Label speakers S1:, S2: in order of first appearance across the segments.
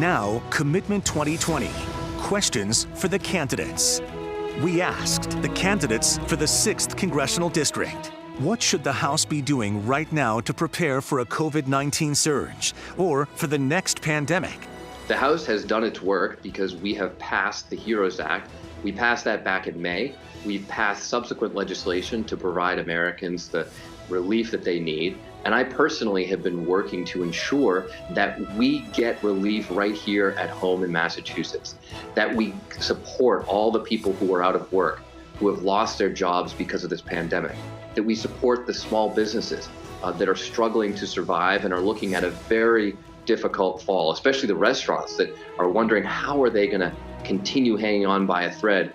S1: Now, Commitment 2020, questions for the candidates. We asked the candidates for the 6th Congressional District, what should the House be doing right now to prepare for a COVID-19 surge or for the next pandemic?
S2: The House has done its work because we have passed the HEROES Act. We passed that back in May. We've passed subsequent legislation to provide Americans the relief that they need. And I personally have been working to ensure that we get relief right here at home in Massachusetts, that we support all the people who are out of work, who have lost their jobs because of this pandemic, that we support the small businesses that are struggling to survive and are looking at a very difficult fall, especially the restaurants that are wondering how are they going to continue hanging on by a thread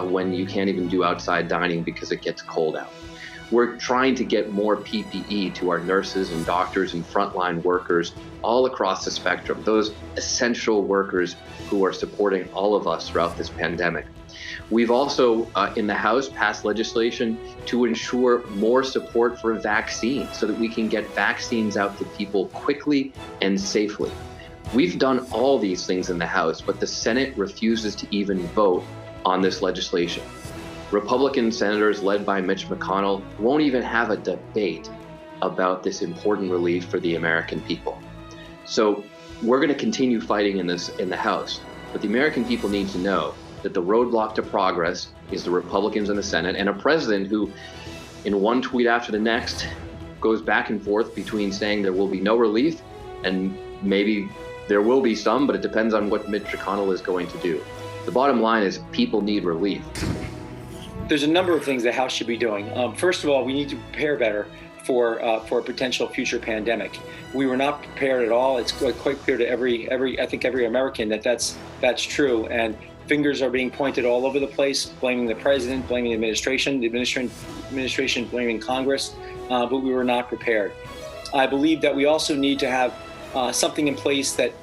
S2: when you can't even do outside dining because it gets cold out. We're trying to get more PPE to our nurses and doctors and frontline workers all across the spectrum, those essential workers who are supporting all of us throughout this pandemic. We've also, in the House, passed legislation to ensure more support for vaccines so that we can get vaccines out to people quickly and safely. We've done all these things in the House, but the Senate refuses to even vote on this legislation. Republican senators led by Mitch McConnell won't even have a debate about this important relief for the American people. So we're going to continue fighting in the House, but the American people need to know that the roadblock to progress is the Republicans in the Senate and a president who, in one tweet after the next, goes back and forth between saying there will be no relief and maybe there will be some, but it depends on what Mitch McConnell is going to do. The bottom line is people need relief.
S3: There's a number of things the House should be doing. First of all, we need to prepare better for a potential future pandemic. We were not prepared at all. It's quite clear to every American that that's true. And fingers are being pointed all over the place, blaming the president, blaming the administration blaming Congress, but we were not prepared. I believe that we also need to have something in place that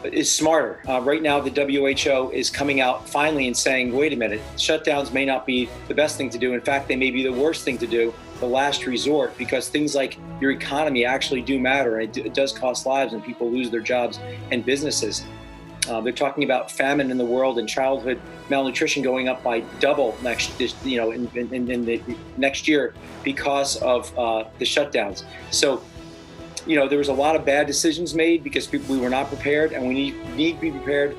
S3: is smarter. Right now, the WHO is coming out finally and saying, wait a minute, shutdowns may not be the best thing to do. In fact, they may be the worst thing to do, the last resort, because things like your economy actually do matter. And it does cost lives and people lose their jobs and businesses. They're talking about famine in the world and childhood malnutrition going up by double in the next year because of the shutdowns. So, there was a lot of bad decisions made because we were not prepared, and we need to be prepared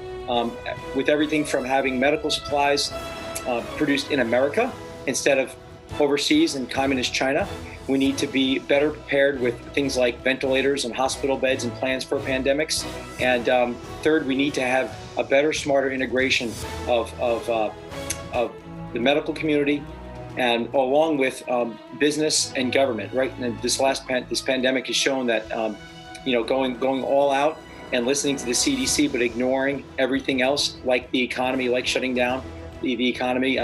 S3: with everything from having medical supplies produced in America instead of overseas in communist China. We need to be better prepared with things like ventilators and hospital beds and plans for pandemics. And third, we need to have a better, smarter integration of the medical community and along with business and government, right? And this pandemic has shown that, going all out and listening to the CDC, but ignoring everything else, like the economy, like shutting down the economy,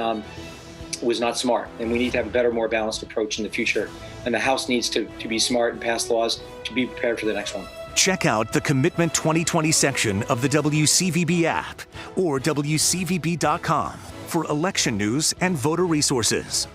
S3: was not smart. And we need to have a better, more balanced approach in the future. And the House needs to be smart and pass laws to be prepared for the next one.
S1: Check out the Commitment 2020 section of the WCVB app or WCVB.com for election news and voter resources.